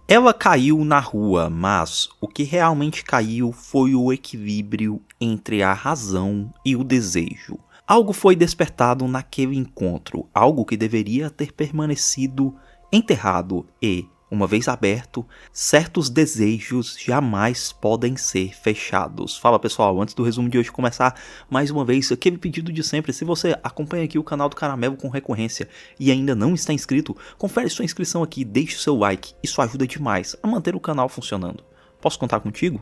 Ela caiu na rua, mas o que realmente caiu foi o equilíbrio entre a razão e o desejo. Algo foi despertado naquele encontro, algo que deveria ter permanecido enterrado e, uma vez aberto, certos desejos jamais podem ser fechados. Fala pessoal, antes do resumo de hoje começar, mais uma vez, aquele pedido de sempre, se você acompanha aqui o canal do Caramelo com recorrência e ainda não está inscrito, confere sua inscrição aqui, deixe o seu like, isso ajuda demais a manter o canal funcionando. Posso contar contigo?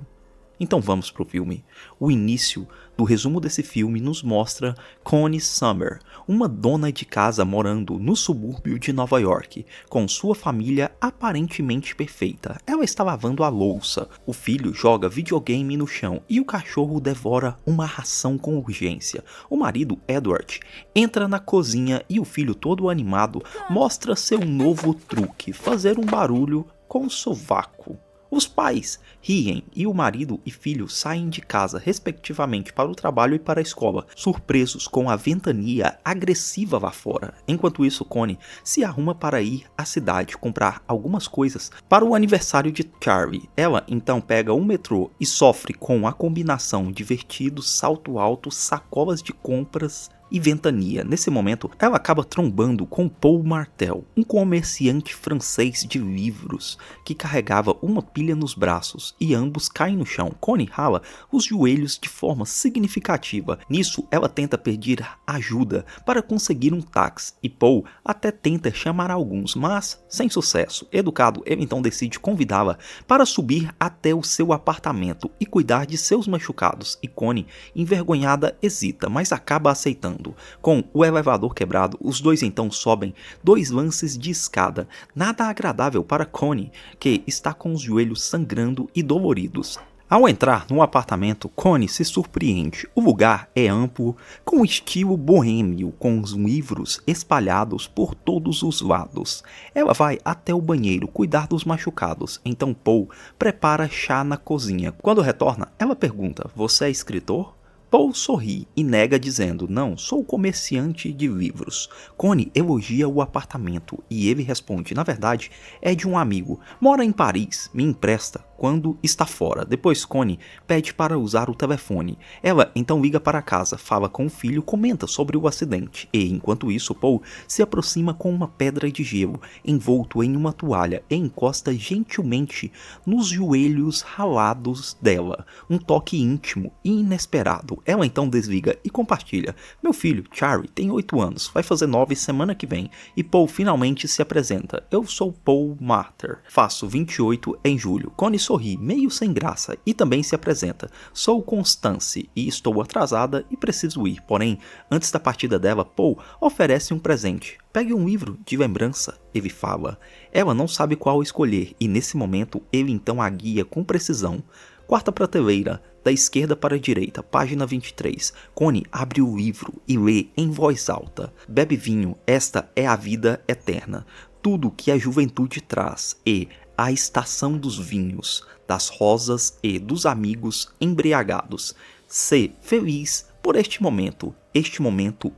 Então vamos pro filme. O início do resumo desse filme nos mostra Connie Summer, uma dona de casa morando no subúrbio de Nova York, com sua família aparentemente perfeita. Ela está lavando a louça, o filho joga videogame no chão e o cachorro devora uma ração com urgência. O marido, Edward, entra na cozinha e o filho todo animado mostra seu novo truque, fazer um barulho com o sovaco. Os pais riem e o marido e filho saem de casa, respectivamente, para o trabalho e para a escola, surpresos com a ventania agressiva lá fora. Enquanto isso, Connie se arruma para ir à cidade comprar algumas coisas para o aniversário de Charlie. Ela então pega um metrô e sofre com a combinação de vestidos, salto alto, sacolas de compras e ventania. Nesse momento, ela acaba trombando com Paul Martel, um comerciante francês de livros que carregava uma pilha nos braços e ambos caem no chão. Connie rala os joelhos de forma significativa. Nisso, ela tenta pedir ajuda para conseguir um táxi e Paul até tenta chamar alguns, mas sem sucesso. Educado, ele então decide convidá-la para subir até o seu apartamento e cuidar de seus machucados e Connie, envergonhada, hesita, mas acaba aceitando. Com o elevador quebrado, os dois então sobem 2 lances de escada, nada agradável para Connie, que está com os joelhos sangrando e doloridos. Ao entrar no apartamento, Connie se surpreende. O lugar é amplo, com estilo boêmio, com os livros espalhados por todos os lados. Ela vai até o banheiro cuidar dos machucados, então Paul prepara chá na cozinha. Quando retorna, ela pergunta: "Você é escritor?" Paul sorri e nega dizendo: "Não, sou comerciante de livros." Connie elogia o apartamento e ele responde: "Na verdade, é de um amigo. Mora em Paris, me empresta quando está fora." Depois Connie pede para usar o telefone. Ela então liga para casa, fala com o filho, comenta sobre o acidente e, enquanto isso, Paul se aproxima com uma pedra de gelo envolto em uma toalha e encosta gentilmente nos joelhos ralados dela. Um toque íntimo e inesperado. Ela então desliga e compartilha: "Meu filho, Charlie, tem 8 anos, vai fazer 9 semana que vem." E Paul finalmente se apresenta: "Eu sou Paul Marter, faço 28 em julho." Connie sorri, meio sem graça, e também se apresenta: "Sou Constance e estou atrasada e preciso ir." Porém, antes da partida dela, Paul oferece um presente. "Pegue um livro de lembrança", ele fala. Ela não sabe qual escolher e nesse momento ele então a guia com precisão. Quarta prateleira, da esquerda para a direita, página 23. Connie abre o livro e lê em voz alta: "Bebe vinho, esta é a vida eterna. Tudo que a juventude traz e a estação dos vinhos, das rosas e dos amigos embriagados. Sê feliz por este momento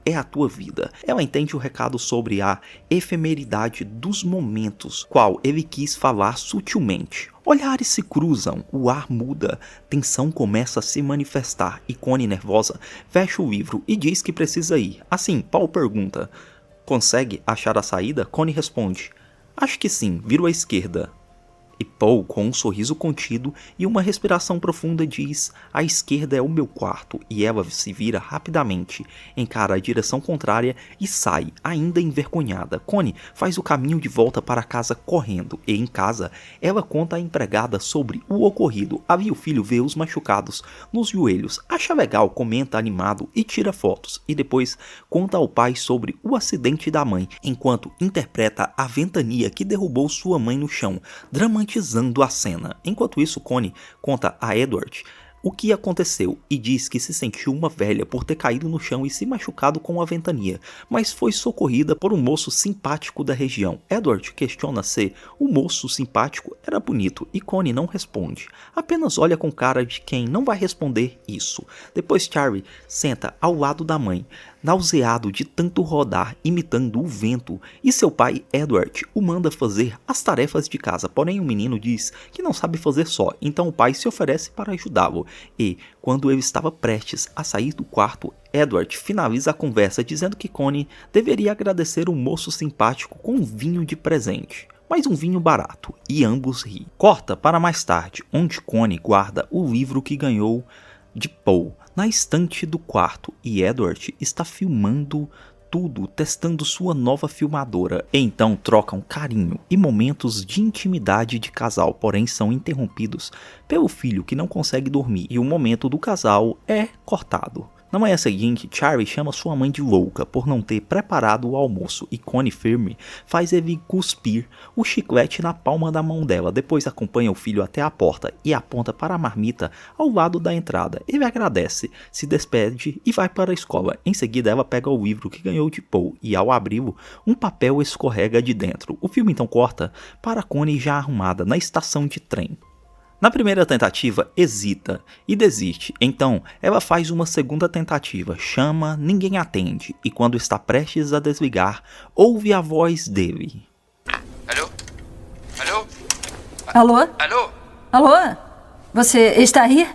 é a tua vida." Ela entende o recado sobre a efemeridade dos momentos, qual ele quis falar sutilmente. Olhares se cruzam, o ar muda, tensão começa a se manifestar e Connie, nervosa, fecha o livro e diz que precisa ir. Assim, Paul pergunta: "Consegue achar a saída?" Connie responde: "Acho que sim, viro à esquerda." E Paul, com um sorriso contido e uma respiração profunda, diz: "À esquerda é o meu quarto." E ela se vira rapidamente, encara a direção contrária e sai, ainda envergonhada. Connie faz o caminho de volta para casa correndo, e em casa, ela conta à empregada sobre o ocorrido. Ali o filho vê os machucados nos joelhos, acha legal, comenta animado e tira fotos, e depois conta ao pai sobre o acidente da mãe, enquanto interpreta a ventania que derrubou sua mãe no chão, dramatizando a cena. Enquanto isso, Connie conta a Edward o que aconteceu e diz que se sentiu uma velha por ter caído no chão e se machucado com a ventania, mas foi socorrida por um moço simpático da região. Edward questiona se o moço simpático era bonito e Connie não responde, apenas olha com cara de quem não vai responder isso. Depois Charlie senta ao lado da mãe, nauseado de tanto rodar imitando o vento, e seu pai Edward o manda fazer as tarefas de casa, porém o menino diz que não sabe fazer só, então o pai se oferece para ajudá-lo, e quando ele estava prestes a sair do quarto, Edward finaliza a conversa dizendo que Connie deveria agradecer o moço simpático com um vinho de presente. Mas um vinho barato, e ambos riem. Corta para mais tarde, onde Connie guarda o livro que ganhou de Paul na estante do quarto e Edward está filmando tudo, testando sua nova filmadora. Então trocam carinho e momentos de intimidade de casal, porém são interrompidos pelo filho que não consegue dormir e o momento do casal é cortado. Na manhã seguinte, Charlie chama sua mãe de louca por não ter preparado o almoço e Connie firme faz ele cuspir o chiclete na palma da mão dela. Depois acompanha o filho até a porta e aponta para a marmita ao lado da entrada. Ele agradece, se despede e vai para a escola. Em seguida ela pega o livro que ganhou de Paul e ao abri-lo, um papel escorrega de dentro. O filme então corta para Connie já arrumada na estação de trem. Na primeira tentativa, hesita e desiste, então ela faz uma segunda tentativa, chama, ninguém atende, e quando está prestes a desligar, ouve a voz dele. Alô? Alô? Alô? Alô? Alô? Você está aí?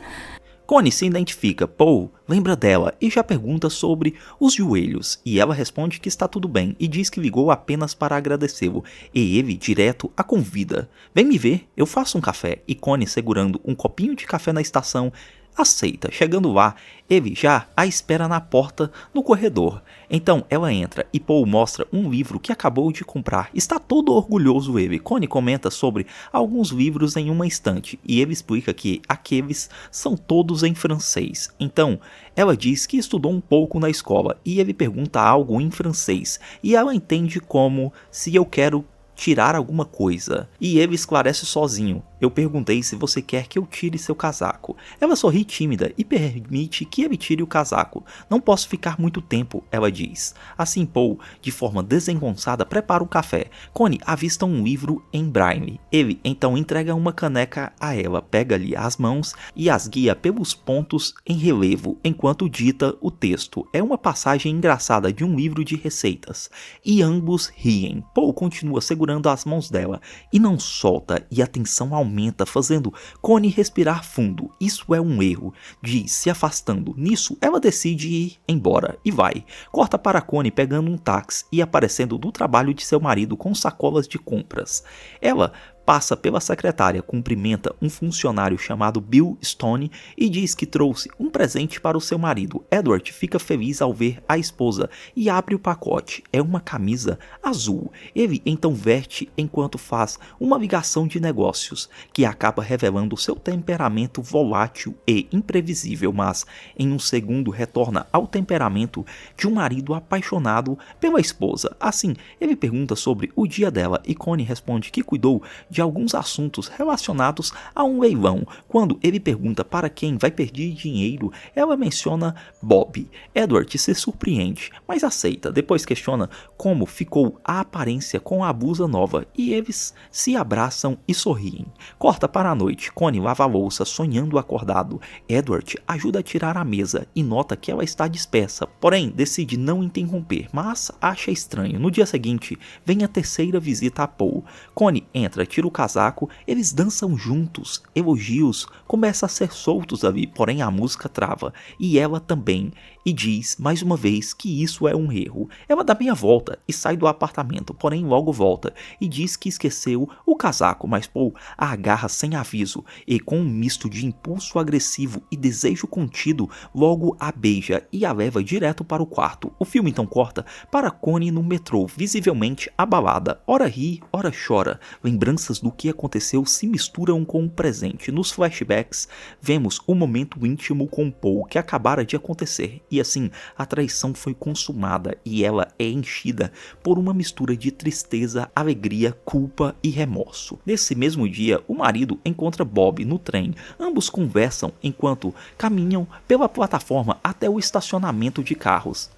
Connie se identifica, Paul lembra dela e já pergunta sobre os joelhos, e ela responde que está tudo bem e diz que ligou apenas para agradecê-lo, e ele direto a convida. Vem me ver, eu faço um café, e Connie segurando um copinho de café na estação, aceita. Chegando lá, ele já a espera na porta no corredor. Então ela entra e Paul mostra um livro que acabou de comprar. Está todo orgulhoso ele. Connie comenta sobre alguns livros em uma estante e ele explica que aqueles são todos em francês. Então ela diz que estudou um pouco na escola e ele pergunta algo em francês e ela entende como se eu quero tirar alguma coisa, e ele esclarece sozinho. Eu perguntei se você quer que eu tire seu casaco. Ela sorri tímida e permite que ele tire o casaco. Não posso ficar muito tempo, ela diz. Assim Paul, de forma desengonçada, prepara o café. Connie avista um livro em braille. Ele então entrega uma caneca a ela, pega-lhe as mãos e as guia pelos pontos em relevo, enquanto dita o texto. É uma passagem engraçada de um livro de receitas. E ambos riem. Paul continua segurando as mãos dela e não solta, e a tensão aumenta, fazendo Connie respirar fundo. Isso é um erro, diz, se afastando. Nisso, ela decide ir embora e vai. Corta para Connie pegando um táxi e aparecendo do trabalho de seu marido com sacolas de compras. Ela passa pela secretária, cumprimenta um funcionário chamado Bill Stone e diz que trouxe um presente para o seu marido. Edward fica feliz ao ver a esposa e abre o pacote. É uma camisa azul. Ele então veste enquanto faz uma ligação de negócios, que acaba revelando seu temperamento volátil e imprevisível, mas em um segundo retorna ao temperamento de um marido apaixonado pela esposa. Assim, ele pergunta sobre o dia dela e Connie responde que cuidou de alguns assuntos relacionados a um leilão. Quando ele pergunta para quem vai perder dinheiro, ela menciona Bob. Edward se surpreende, mas aceita. Depois questiona como ficou a aparência com a blusa nova e eles se abraçam e sorriem. Corta para a noite. Connie lava a louça sonhando acordado. Edward ajuda a tirar a mesa e nota que ela está dispersa, porém decide não interromper, mas acha estranho. No dia seguinte, vem a terceira visita a Paul. Connie entra, tira o casaco, eles dançam juntos, elogios começam a ser soltos ali, porém a música trava, e ela também, e diz mais uma vez que isso é um erro. Ela dá meia volta e sai do apartamento, porém logo volta e diz que esqueceu o casaco, mas Paul a agarra sem aviso e com um misto de impulso agressivo e desejo contido, logo a beija e a leva direto para o quarto. O filme então corta para Connie no metrô, visivelmente abalada, ora ri, ora chora, lembranças lembranças do que aconteceu se misturam com o presente. Nos flashbacks, vemos o momento íntimo com Paul que acabara de acontecer, e assim, a traição foi consumada e ela é enchida por uma mistura de tristeza, alegria, culpa e remorso. Nesse mesmo dia, o marido encontra Bob no trem. Ambos conversam enquanto caminham pela plataforma até o estacionamento de carros.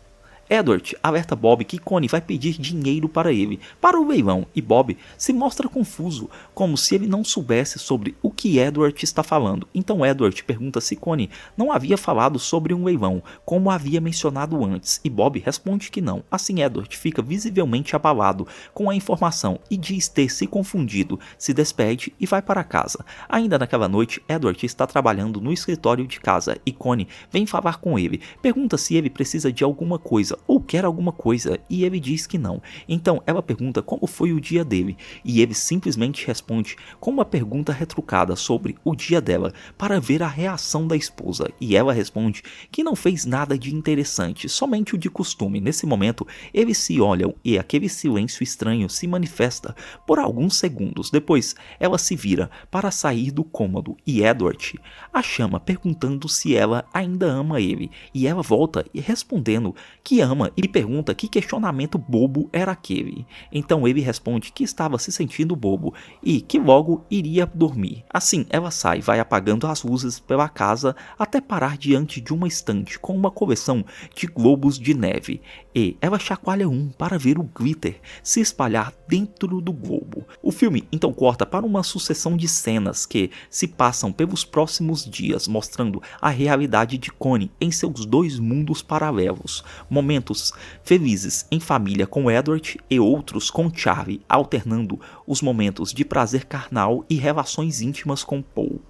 Edward alerta Bob que Connie vai pedir dinheiro para ele, para o leilão, e Bob se mostra confuso, como se ele não soubesse sobre o que Edward está falando. Então Edward pergunta se Connie não havia falado sobre um leilão, como havia mencionado antes, e Bob responde que não. Assim Edward fica visivelmente abalado com a informação e diz ter se confundido, se despede e vai para casa. Ainda naquela noite, Edward está trabalhando no escritório de casa e Connie vem falar com ele, pergunta se ele precisa de alguma coisa ou quer alguma coisa, e ele diz que não. Então ela pergunta como foi o dia dele, e ele simplesmente responde com uma pergunta retrucada sobre o dia dela, para ver a reação da esposa, e ela responde que não fez nada de interessante, somente o de costume. Nesse momento, eles se olham e aquele silêncio estranho se manifesta por alguns segundos. Depois, ela se vira para sair do cômodo, e Edward a chama perguntando se ela ainda ama ele, e ela volta e respondendo que ama e pergunta que questionamento bobo era aquele. Então ele responde que estava se sentindo bobo e que logo iria dormir. Assim ela sai, vai apagando as luzes pela casa até parar diante de uma estante com uma coleção de globos de neve, e ela chacoalha um para ver o glitter se espalhar dentro do globo. O filme então corta para uma sucessão de cenas que se passam pelos próximos dias, mostrando a realidade de Connie em seus dois mundos paralelos. Momentos felizes em família com Edward e outros com Charlie, alternando os momentos de prazer carnal e relações íntimas com Paul.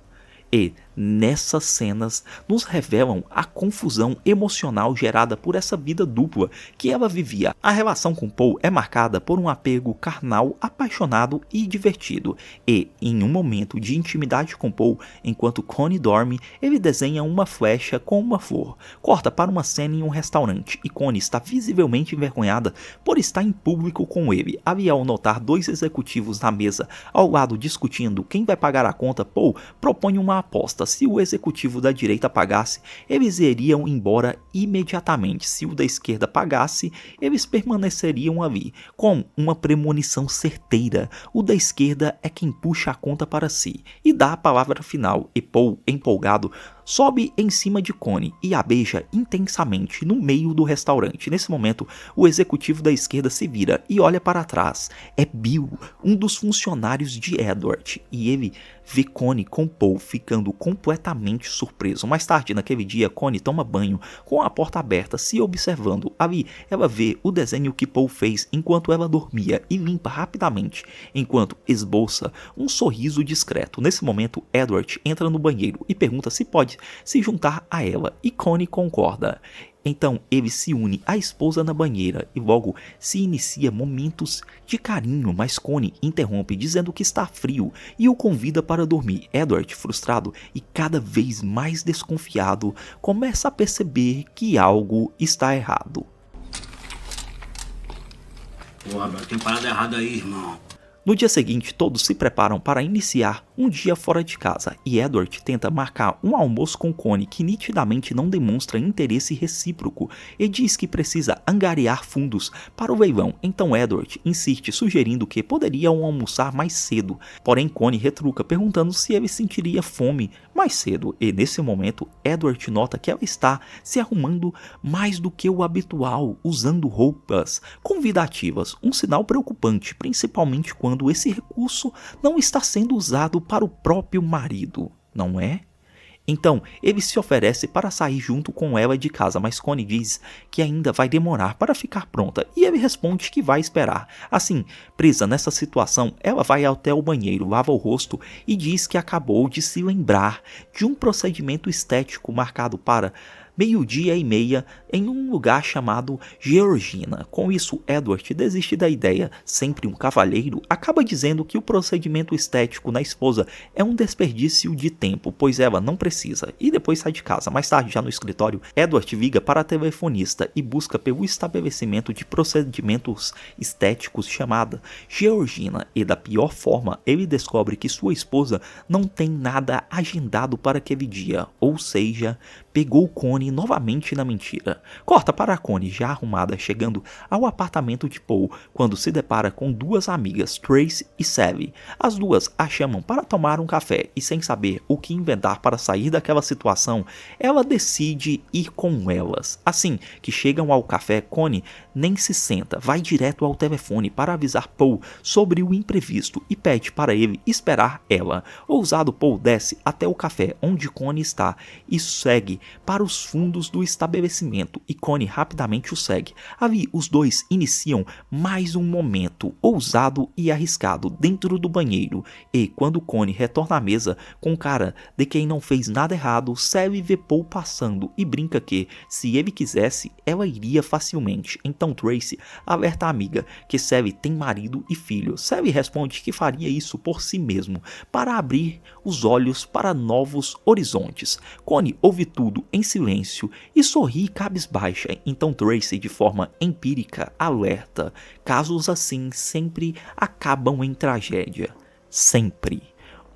E nessas cenas nos revelam a confusão emocional gerada por essa vida dupla que ela vivia. A relação com Paul é marcada por um apego carnal, apaixonado e divertido, e em um momento de intimidade com Paul, enquanto Connie dorme, ele desenha uma flecha com uma flor. Corta para uma cena em um restaurante e Connie está visivelmente envergonhada por estar em público com ele. Ali, ao notar dois executivos na mesa ao lado discutindo quem vai pagar a conta, Paul propõe uma aposta. Se o executivo da direita pagasse, eles iriam embora imediatamente. Se o da esquerda pagasse, eles permaneceriam ali, com uma premonição certeira. O da esquerda é quem puxa a conta para si e dá a palavra final, e Paul, empolgado, sobe em cima de Connie e a beija intensamente no meio do restaurante. Nesse momento, o executivo da esquerda se vira e olha para trás. É Bill, um dos funcionários de Edward, e ele vê Connie com Paul ficando completamente surpreso. Mais tarde naquele dia, Connie toma banho com a porta aberta, se observando. Ali, ela vê o desenho que Paul fez enquanto ela dormia e limpa rapidamente, enquanto esboça um sorriso discreto. Nesse momento, Edward entra no banheiro e pergunta se pode se juntar a ela, e Connie concorda. Então ele se une à esposa na banheira e logo se inicia momentos de carinho, mas Connie interrompe dizendo que está frio e o convida para dormir. Edward, frustrado e cada vez mais desconfiado, começa a perceber que algo está errado. Porra, tem parada errada aí, irmão. No dia seguinte, todos se preparam para iniciar um dia fora de casa, e Edward tenta marcar um almoço com Connie que nitidamente não demonstra interesse recíproco e diz que precisa angariar fundos para o leilão. Então Edward insiste, sugerindo que poderiam almoçar mais cedo, porém Connie retruca perguntando se ele sentiria fome mais cedo, e nesse momento Edward nota que ela está se arrumando mais do que o habitual, usando roupas convidativas, um sinal preocupante, principalmente quando esse recurso não está sendo usado para o próprio marido, não é? Então, ele se oferece para sair junto com ela de casa, mas Connie diz que ainda vai demorar para ficar pronta, e ele responde que vai esperar. Assim, presa nessa situação, ela vai até o banheiro, lava o rosto e diz que acabou de se lembrar de um procedimento estético marcado para meio-dia e meia, em um lugar chamado Georgina. Com isso, Edward desiste da ideia, sempre um cavalheiro, acaba dizendo que o procedimento estético na esposa é um desperdício de tempo, pois ela não precisa, e depois sai de casa. Mais tarde, já no escritório, Edward liga para a telefonista e busca pelo estabelecimento de procedimentos estéticos chamada Georgina, e da pior forma, ele descobre que sua esposa não tem nada agendado para aquele dia, ou seja, pegou Connie novamente na mentira. Corta para a Connie já arrumada chegando ao apartamento de Paul quando se depara com duas amigas, Tracy e Sally. As duas a chamam para tomar um café e, sem saber o que inventar para sair daquela situação, ela decide ir com elas. Assim que chegam ao café, Connie nem se senta, vai direto ao telefone para avisar Paul sobre o imprevisto e pede para ele esperar ela. Ousado, Paul desce até o café onde Connie está e segue para os fundos do estabelecimento, e Connie rapidamente o segue. Ali os dois iniciam mais um momento ousado e arriscado dentro do banheiro, e quando Connie retorna à mesa com cara de quem não fez nada errado, Sally vê Paul passando e brinca que, se ele quisesse, ela iria facilmente. Então Tracy alerta a amiga que Sally tem marido e filho. Sally responde que faria isso por si mesmo, para abrir os olhos para novos horizontes. Connie ouve tudo em silêncio e sorri cabisbaixa. Então Tracy, de forma empírica, alerta: casos assim sempre acabam em tragédia. Sempre.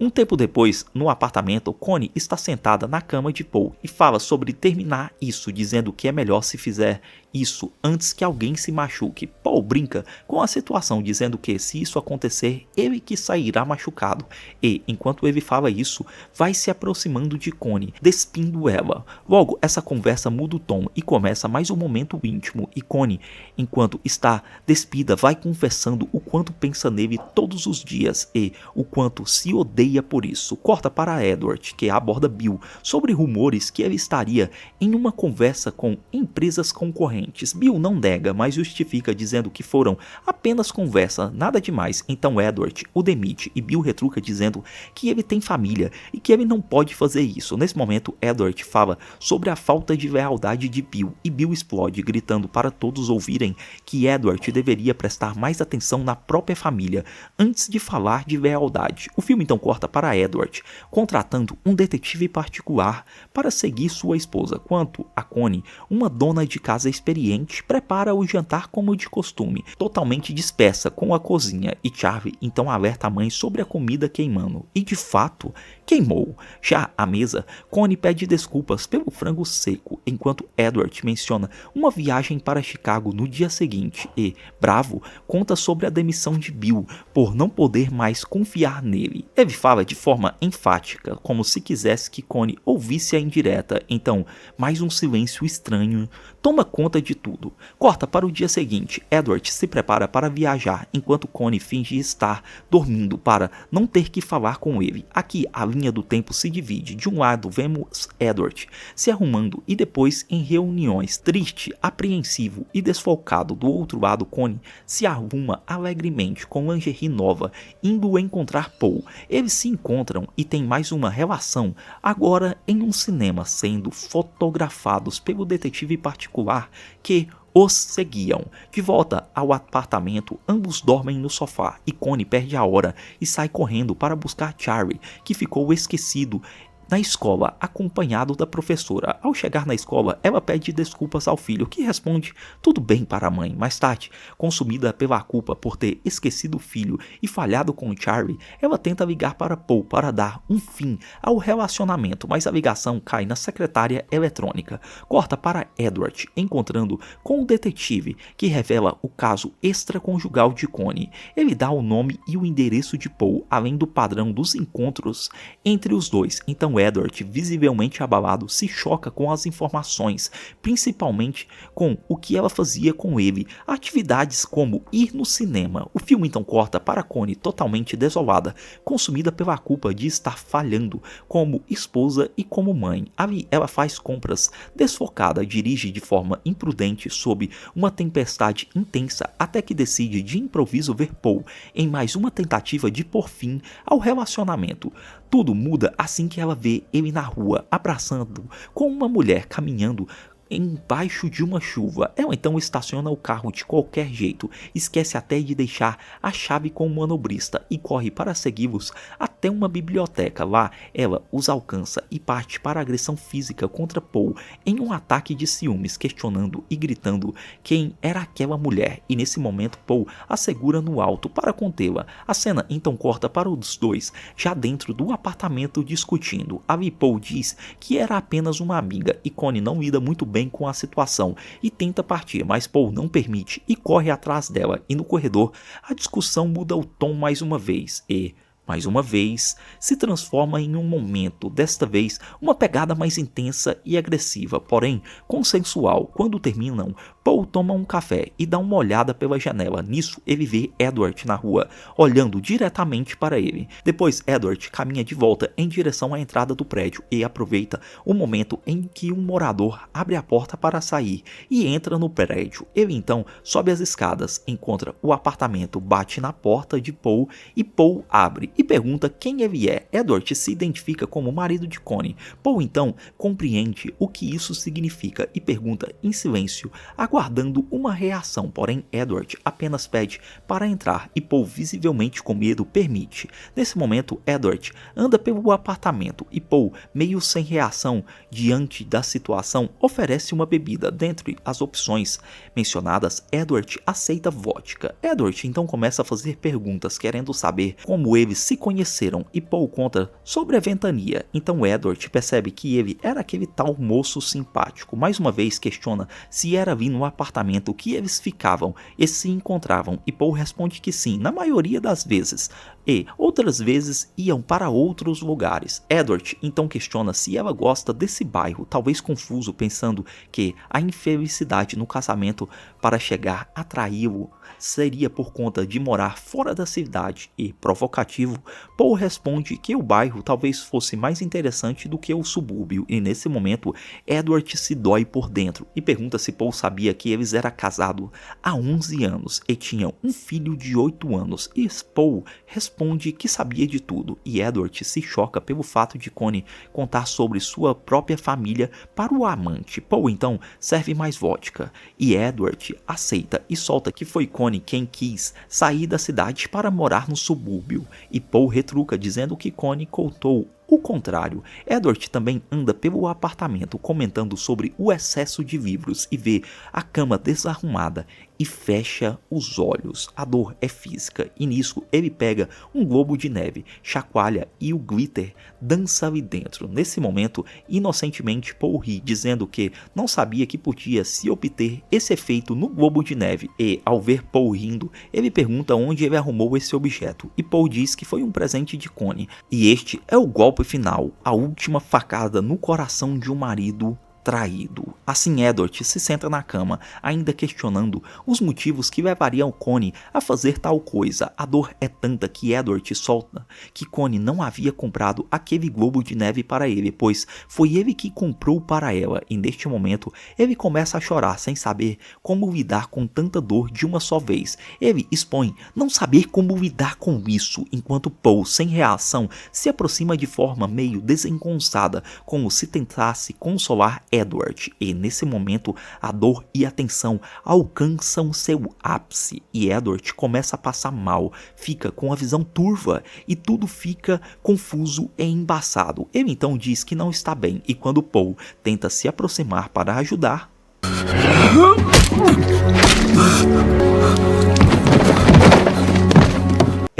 Um tempo depois, no apartamento, Connie está sentada na cama de Paul e fala sobre terminar isso, dizendo que é melhor se fizer isso antes que alguém se machuque. Paul brinca com a situação, dizendo que, se isso acontecer, ele que sairá machucado. E, enquanto ele fala isso, vai se aproximando de Connie, despindo ela. Logo, essa conversa muda o tom e começa mais um momento íntimo, e Connie, enquanto está despida, vai confessando o quanto pensa nele todos os dias e o quanto se odeia por isso. Corta para Edward, que aborda Bill sobre rumores que ele estaria em uma conversa com empresas concorrentes. Bill não nega, mas justifica, dizendo que foram apenas conversa, nada demais. Então Edward o demite e Bill retruca, dizendo que ele tem família e que ele não pode fazer isso. Nesse momento, Edward fala sobre a falta de lealdade de Bill e Bill explode, gritando para todos ouvirem que Edward deveria prestar mais atenção na própria família antes de falar de lealdade. O filme então corta para Edward contratando um detetive particular para seguir sua esposa, quanto a Connie, uma dona de casa experiente, prepara o jantar como de costume, totalmente dispersa com a cozinha, e Charlie então alerta a mãe sobre a comida queimando, e de fato queimou. Já à mesa, Connie pede desculpas pelo frango seco, enquanto Edward menciona uma viagem para Chicago no dia seguinte e, bravo, conta sobre a demissão de Bill por não poder mais confiar nele. Ele fala de forma enfática, como se quisesse que Connie ouvisse a indireta. Então, mais um silêncio estranho toma conta de tudo. Corta para o dia seguinte. Edward se prepara para viajar, enquanto Connie finge estar dormindo para não ter que falar com ele. Aqui a linha do tempo se divide. De um lado vemos Edward se arrumando e depois em reuniões, triste, apreensivo e desfocado. Do outro lado, Connie se arruma alegremente com lingerie nova, indo encontrar Paul. Eles se encontram e têm mais uma relação, agora em um cinema, sendo fotografados pelo detetive particular que os seguiam. De volta ao apartamento, ambos dormem no sofá e Connie perde a hora e sai correndo para buscar Charlie, que ficou esquecido na escola, acompanhado da professora. Ao chegar na escola, ela pede desculpas ao filho, que responde tudo bem para a mãe. Mais tarde, consumida pela culpa por ter esquecido o filho e falhado com Charlie, ela tenta ligar para Paul para dar um fim ao relacionamento, mas a ligação cai na secretária eletrônica. Corta para Edward, encontrando com o detetive, que revela o caso extraconjugal de Connie. Ele dá o nome e o endereço de Paul, além do padrão dos encontros entre os dois. Então Edward, visivelmente abalado, se choca com as informações, principalmente com o que ela fazia com ele, atividades como ir no cinema. O filme então corta para Connie totalmente desolada, consumida pela culpa de estar falhando como esposa e como mãe. Ali ela faz compras desfocada, dirige de forma imprudente sob uma tempestade intensa, até que decide de improviso ver Paul em mais uma tentativa de pôr fim ao relacionamento. Tudo muda assim que ela vê vê ele na rua abraçando com uma mulher caminhando embaixo de uma chuva. Ela então estaciona o carro de qualquer jeito, esquece até de deixar a chave com o manobrista e corre para segui-los até uma biblioteca. Lá ela os alcança e parte para a agressão física contra Paul em um ataque de ciúmes, questionando e gritando quem era aquela mulher, e nesse momento Paul a segura no alto para contê-la. A cena então corta para os dois já dentro do apartamento discutindo. Ali Paul diz que era apenas uma amiga e Connie não lida muito bem com a situação e tenta partir, mas Paul não permite e corre atrás dela, e no corredor a discussão muda o tom mais uma vez e, mais uma vez, se transforma em um momento, desta vez uma pegada mais intensa e agressiva, porém consensual. Quando terminam, Paul toma um café e dá uma olhada pela janela. Nisso ele vê Edward na rua, olhando diretamente para ele. Depois Edward caminha de volta em direção à entrada do prédio e aproveita o momento em que um morador abre a porta para sair e entra no prédio. Ele então sobe as escadas, encontra o apartamento, bate na porta de Paul e Paul abre e pergunta quem ele é. Edward se identifica como o marido de Connie. Paul então compreende o que isso significa e pergunta em silêncio, aguardando uma reação, porém Edward apenas pede para entrar e Paul, visivelmente com medo, permite. Nesse momento Edward anda pelo apartamento e Paul, meio sem reação diante da situação, oferece uma bebida. Dentre as opções mencionadas, Edward aceita vodka. Edward então começa a fazer perguntas, querendo saber como eles se conheceram, e Paul conta sobre a ventania. Então Edward percebe que ele era aquele tal moço simpático. Mais uma vez questiona se era ali no apartamento que eles ficavam e se encontravam, e Paul responde que sim, na maioria das vezes, e outras vezes iam para outros lugares. Edward então questiona se ela gosta desse bairro, talvez confuso, pensando que a infelicidade no casamento para chegar a traí-lo seria por conta de morar fora da cidade, e provocativo, Paul responde que o bairro talvez fosse mais interessante do que o subúrbio, e nesse momento Edward se dói por dentro e pergunta se Paul sabia que eles eram casados há 11 anos e tinham um filho de 8 anos, e Paul responde que sabia de tudo, e Edward se choca pelo fato de Connie contar sobre sua própria família para o amante. Paul então serve mais vodka e Edward aceita e solta que foi Connie quem quis sair da cidade para morar no subúrbio, e Paul retruca dizendo que Connie contou o contrário. Edward também anda pelo apartamento comentando sobre o excesso de livros e vê a cama desarrumada e fecha os olhos. A dor é física e nisso ele pega um globo de neve, chacoalha e o glitter dança ali dentro. Nesse momento, inocentemente Paul ri, dizendo que não sabia que podia se obter esse efeito no globo de neve, e ao ver Paul rindo, ele pergunta onde ele arrumou esse objeto, e Paul diz que foi um presente de Connie, e este é o golpe final, a última facada no coração de um marido traído. Assim Edward se senta na cama, ainda questionando os motivos que levariam Connie a fazer tal coisa. A dor é tanta que Edward solta que Connie não havia comprado aquele globo de neve para ele, pois foi ele que comprou para ela, e neste momento ele começa a chorar sem saber como lidar com tanta dor de uma só vez. Ele expõe não saber como lidar com isso, enquanto Paul, sem reação, se aproxima de forma meio desengonçada, como se tentasse consolar Edward, e nesse momento a dor e a tensão alcançam seu ápice e Edward começa a passar mal, fica com a visão turva e tudo fica confuso e embaçado. Ele então diz que não está bem, e quando Paul tenta se aproximar para ajudar,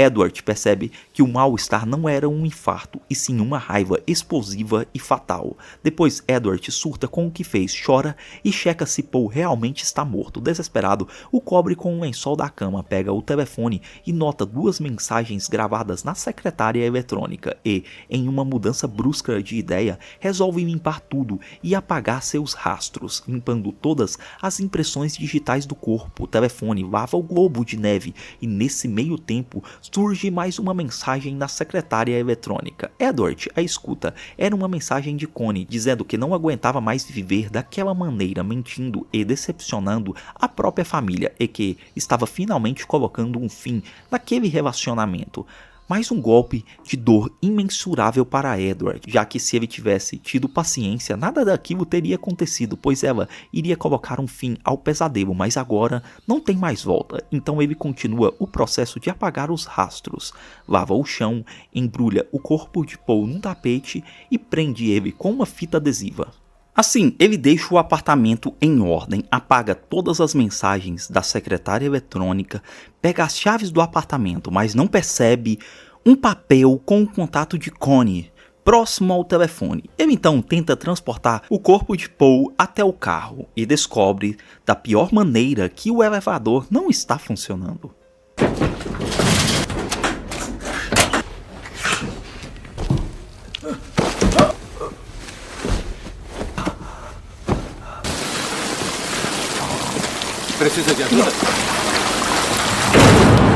Edward percebe que o mal-estar não era um infarto, e sim uma raiva explosiva e fatal. Depois Edward surta com o que fez, chora e checa se Paul realmente está morto. Desesperado, o cobre com um lençol da cama, pega o telefone e nota 2 mensagens gravadas na secretária eletrônica e, em uma mudança brusca de ideia, resolve limpar tudo e apagar seus rastros, limpando todas as impressões digitais do corpo. O telefone lava o globo de neve e nesse meio tempo surge mais uma mensagem na secretária eletrônica. Edward a escuta. Era uma mensagem de Connie, dizendo que não aguentava mais viver daquela maneira, mentindo e decepcionando a própria família, e que estava finalmente colocando um fim naquele relacionamento. mais um golpe de dor imensurável para Edward, já que se ele tivesse tido paciência, nada daquilo teria acontecido, pois ela iria colocar um fim ao pesadelo, mas agora não tem mais volta, então ele continua o processo de apagar os rastros, lava o chão, embrulha o corpo de Paul num tapete e prende ele com uma fita adesiva. Assim, ele deixa o apartamento em ordem, apaga todas as mensagens da secretária eletrônica, pega as chaves do apartamento, mas não percebe um papel com o contato de Connie próximo ao telefone. Ele então tenta transportar o corpo de Paul até o carro e descobre da pior maneira que o elevador não está funcionando. Precisa de ajuda?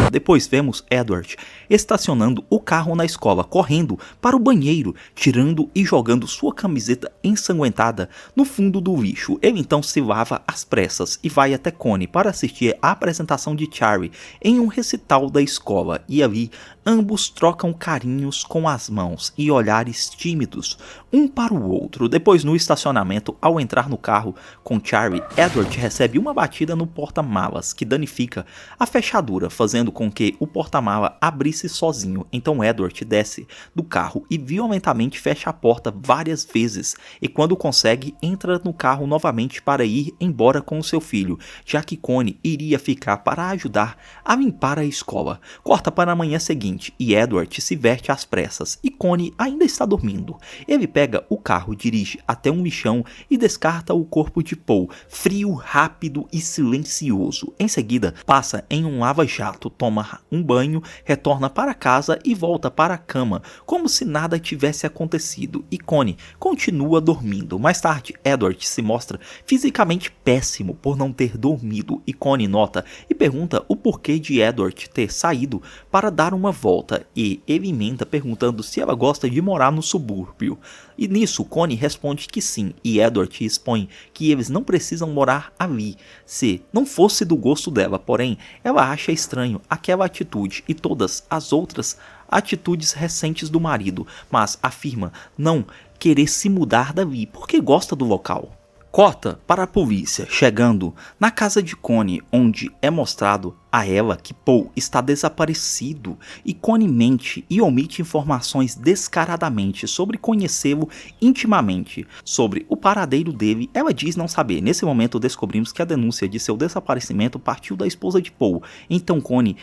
Depois vemos Edward estacionando o carro na escola, correndo para o banheiro, tirando e jogando sua camiseta ensanguentada no fundo do lixo. Ele então se lava às pressas e vai até Connie para assistir à apresentação de Charlie em um recital da escola, e ali ambos trocam carinhos com as mãos e olhares tímidos um para o outro. Depois, no estacionamento, ao entrar no carro com Charlie, Edward recebe uma batida no porta-malas que danifica a fechadura, fazendo com que o porta-mala abrisse sozinho. Então Edward desce do carro e violentamente fecha a porta várias vezes, e quando consegue, entra no carro novamente para ir embora com seu filho, já que Connie iria ficar para ajudar a limpar a escola. Corta para a manhã seguinte e Edward se veste às pressas e Connie ainda está dormindo. Ele pega o carro, dirige até um lixão e descarta o corpo de Paul, frio, rápido e silencioso. Em seguida, passa em um lava-jato, toma um banho, retorna para casa e volta para a cama, como se nada tivesse acontecido, e Connie continua dormindo. Mais tarde, Edward se mostra fisicamente péssimo por não ter dormido, e Connie nota e pergunta o porquê de Edward ter saído para dar uma volta, e ele emenda perguntando se ela gosta de morar no subúrbio. E nisso, Connie responde que sim, e Edward expõe que eles não precisam morar ali, se não fosse do gosto dela, porém, ela acha estranho aquela atitude e todas as outras atitudes recentes do marido, mas afirma não querer se mudar dali porque gosta do local. Corta para a polícia chegando na casa de Connie, onde é mostrado a ela que Paul está desaparecido, e Connie mente e omite informações descaradamente sobre conhecê-lo intimamente. Sobre o paradeiro dele, ela diz não saber. Nesse momento descobrimos que a denúncia de seu desaparecimento partiu da esposa de Paul, então Connie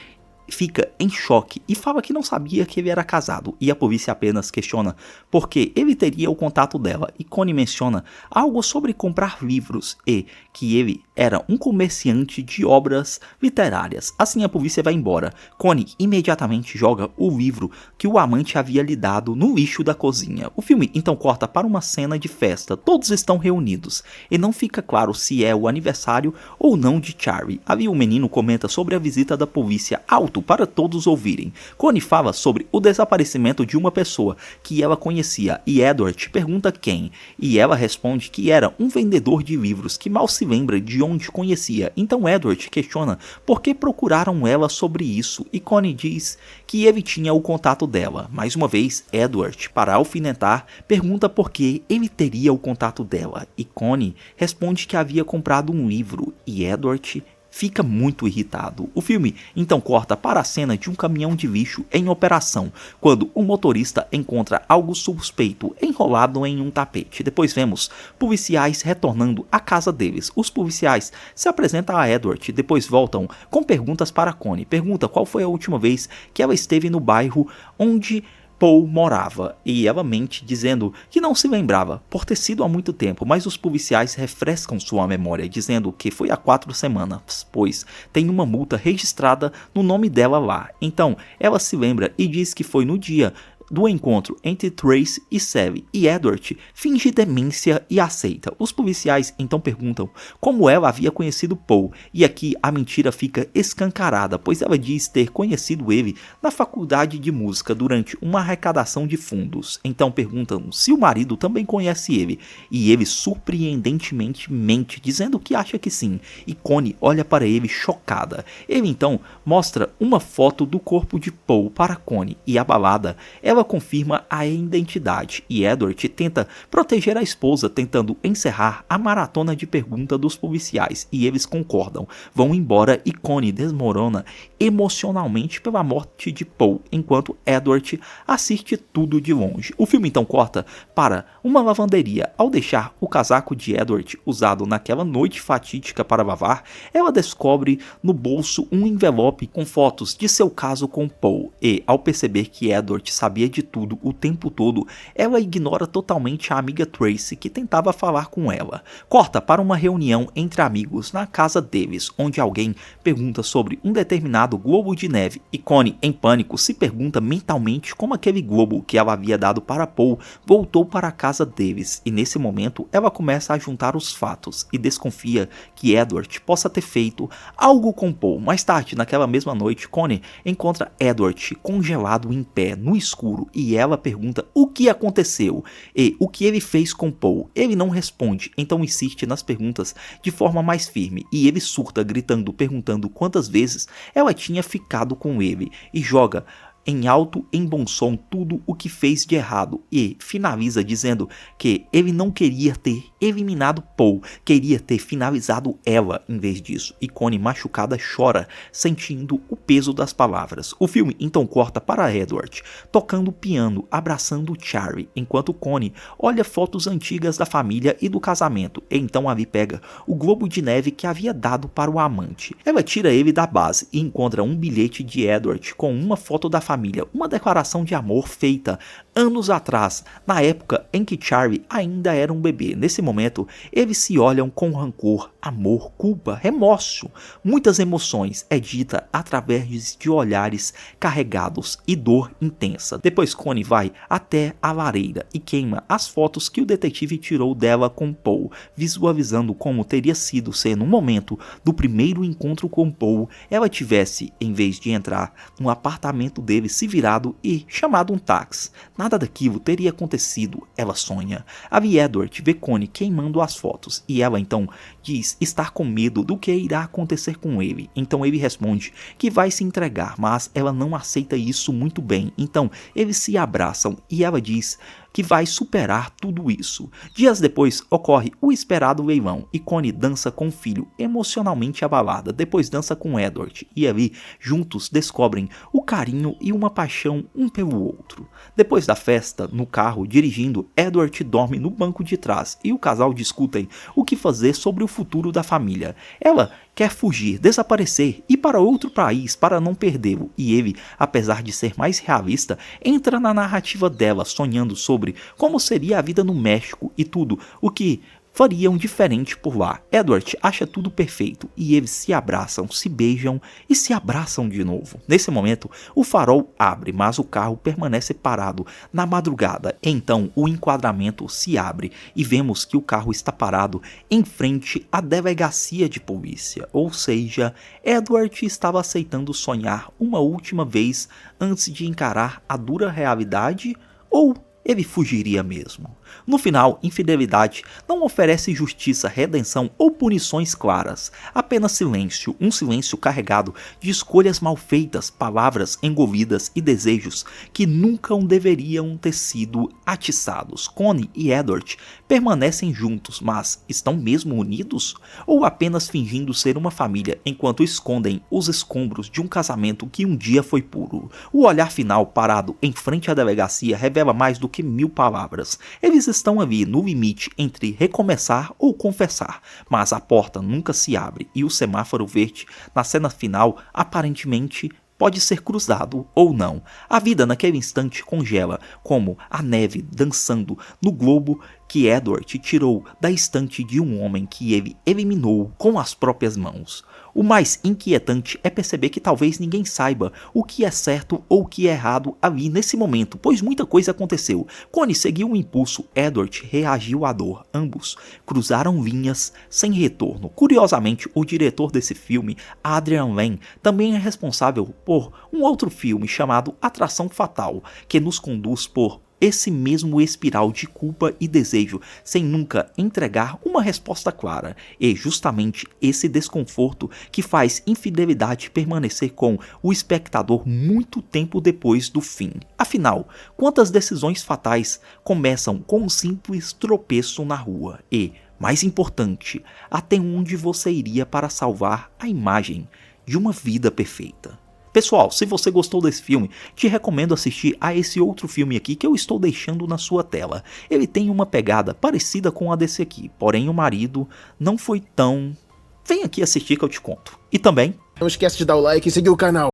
fica em choque e fala que não sabia que ele era casado, e a polícia apenas questiona porque ele teria o contato dela, e Connie menciona algo sobre comprar livros e que ele era um comerciante de obras literárias. Assim a polícia vai embora. Connie imediatamente joga o livro que o amante havia lhe dado no lixo da cozinha. O filme então corta para uma cena de festa. Todos estão reunidos e não fica claro se é o aniversário ou não de Charlie. Ali o menino comenta sobre a visita da polícia alto para todos ouvirem. Connie fala sobre o desaparecimento de uma pessoa que ela conhecia, e Edward pergunta quem, e ela responde que era um vendedor de livros que mal se lembra de onde conhecia. Então Edward questiona por que procuraram ela sobre isso, e Connie diz que ele tinha o contato dela. Mais uma vez, Edward, para alfinetar, pergunta por que ele teria o contato dela, e Connie responde que havia comprado um livro, e Edward fica muito irritado. O filme então corta para a cena de um caminhão de lixo em operação, quando o motorista encontra algo suspeito enrolado em um tapete. Depois vemos policiais retornando à casa deles. Os policiais se apresentam a Edward, depois voltam com perguntas para Connie. Pergunta qual foi a última vez que ela esteve no bairro onde Paul morava, e ela mente dizendo que não se lembrava por ter sido há muito tempo, mas os policiais refrescam sua memória dizendo que foi há 4 semanas, pois tem uma multa registrada no nome dela lá. Então ela se lembra e diz que foi no dia do encontro entre Trace e Sally, e Edward finge demência e aceita. Os policiais então perguntam como ela havia conhecido Paul, e aqui a mentira fica escancarada, pois ela diz ter conhecido ele na faculdade de música durante uma arrecadação de fundos. Então perguntam se o marido também conhece ele, e ele surpreendentemente mente, dizendo que acha que sim, e Connie olha para ele chocada. Ele então mostra uma foto do corpo de Paul para Connie, e abalada, ela confirma a identidade, e Edward tenta proteger a esposa, tentando encerrar a maratona de perguntas dos policiais, e eles concordam, vão embora e Connie desmorona emocionalmente pela morte de Paul, enquanto Edward assiste tudo de longe. O filme então corta para uma lavanderia. Ao deixar o casaco de Edward usado naquela noite fatídica para lavar, ela descobre no bolso um envelope com fotos de seu caso com Paul, e ao perceber que Edward sabia de tudo o tempo todo, ela ignora totalmente a amiga Tracy, que tentava falar com ela. Corta para uma reunião entre amigos na casa deles, onde alguém pergunta sobre um determinado globo de neve, e Connie, em pânico, se pergunta mentalmente como aquele globo que ela havia dado para Paul voltou para a casa deles, e nesse momento ela começa a juntar os fatos e desconfia que Edward possa ter feito algo com Paul. Mais tarde, naquela mesma noite, Connie encontra Edward congelado em pé no escuro, e ela pergunta o que aconteceu e o que ele fez com Paul. Ele não responde, então insiste nas perguntas de forma mais firme, e ele surta gritando, perguntando quantas vezes ela tinha ficado com ele, e joga em alto em bom som tudo o que fez de errado, e finaliza dizendo que ele não queria ter eliminado Paul, queria ter finalizado ela em vez disso, e Connie, machucada, chora, sentindo o peso das palavras. O filme então corta para Edward tocando piano, abraçando Charlie, enquanto Connie olha fotos antigas da família e do casamento, e então ali pega o globo de neve que havia dado para o amante. Ela tira ele da base e encontra um bilhete de Edward com uma foto da família, uma declaração de amor feita anos atrás, na época em que Charlie ainda era um bebê. Nesse momento, eles se olham com rancor, amor, culpa, remorso, muitas emoções, é dita através de olhares carregados e dor intensa. Depois Connie vai até a lareira e queima as fotos que o detetive tirou dela com Paul, visualizando como teria sido se no momento do primeiro encontro com Paul, ela tivesse, em vez de entrar no apartamento dele, se virado e chamado um táxi. Nada daquilo teria acontecido, ela sonha. A Edward vê Connie queimando as fotos, e ela então diz estar com medo do que irá acontecer com ele. Então ele responde que vai se entregar, mas ela não aceita isso muito bem. Então eles se abraçam e ela diz que vai superar tudo isso. Dias depois ocorre o esperado leilão e Connie dança com o filho, emocionalmente abalada. Depois dança com Edward e ali juntos descobrem o carinho e uma paixão um pelo outro. Depois da festa, no carro dirigindo, Edward dorme no banco de trás e o casal discutem o que fazer sobre o futuro da família. Ela quer fugir, desaparecer, ir para outro país para não perdê-lo, e ele, apesar de ser mais realista, entra na narrativa dela, sonhando sobre como seria a vida no México e tudo o que fariam diferente por lá. Edward acha tudo perfeito e eles se abraçam, se beijam e se abraçam de novo. Nesse momento, o farol abre, mas o carro permanece parado na madrugada. Então, o enquadramento se abre e vemos que o carro está parado em frente à delegacia de polícia. Ou seja, Edward estava aceitando sonhar uma última vez antes de encarar a dura realidade, ou ele fugiria mesmo. No final, infidelidade não oferece justiça, redenção ou punições claras, apenas silêncio, um silêncio carregado de escolhas mal feitas, palavras engolidas e desejos que nunca deveriam ter sido atiçados. Connie e Edward permanecem juntos, mas estão mesmo unidos? Ou apenas fingindo ser uma família enquanto escondem os escombros de um casamento que um dia foi puro? O olhar final parado em frente à delegacia revela mais do que 1000 palavras. Eles estão ali no limite entre recomeçar ou confessar, mas a porta nunca se abre e o semáforo verde na cena final aparentemente pode ser cruzado ou não. A vida naquele instante congela, como a neve dançando no globo que Edward tirou da estante de um homem que ele eliminou com as próprias mãos. O mais inquietante é perceber que talvez ninguém saiba o que é certo ou o que é errado ali nesse momento, pois muita coisa aconteceu. Connie seguiu o impulso, Edward reagiu à dor, ambos cruzaram linhas sem retorno. Curiosamente, o diretor desse filme, Adrian Lyne, também é responsável por um outro filme chamado Atração Fatal, que nos conduz por esse mesmo espiral de culpa e desejo, sem nunca entregar uma resposta clara. E justamente esse desconforto que faz infidelidade permanecer com o espectador muito tempo depois do fim. Afinal, quantas decisões fatais começam com um simples tropeço na rua? E, mais importante, até onde você iria para salvar a imagem de uma vida perfeita? Pessoal, se você gostou desse filme, te recomendo assistir a esse outro filme aqui que eu estou deixando na sua tela. Ele tem uma pegada parecida com a desse aqui, porém o marido não foi tão... Vem aqui assistir que eu te conto. E também... Não esquece de dar o like e seguir o canal.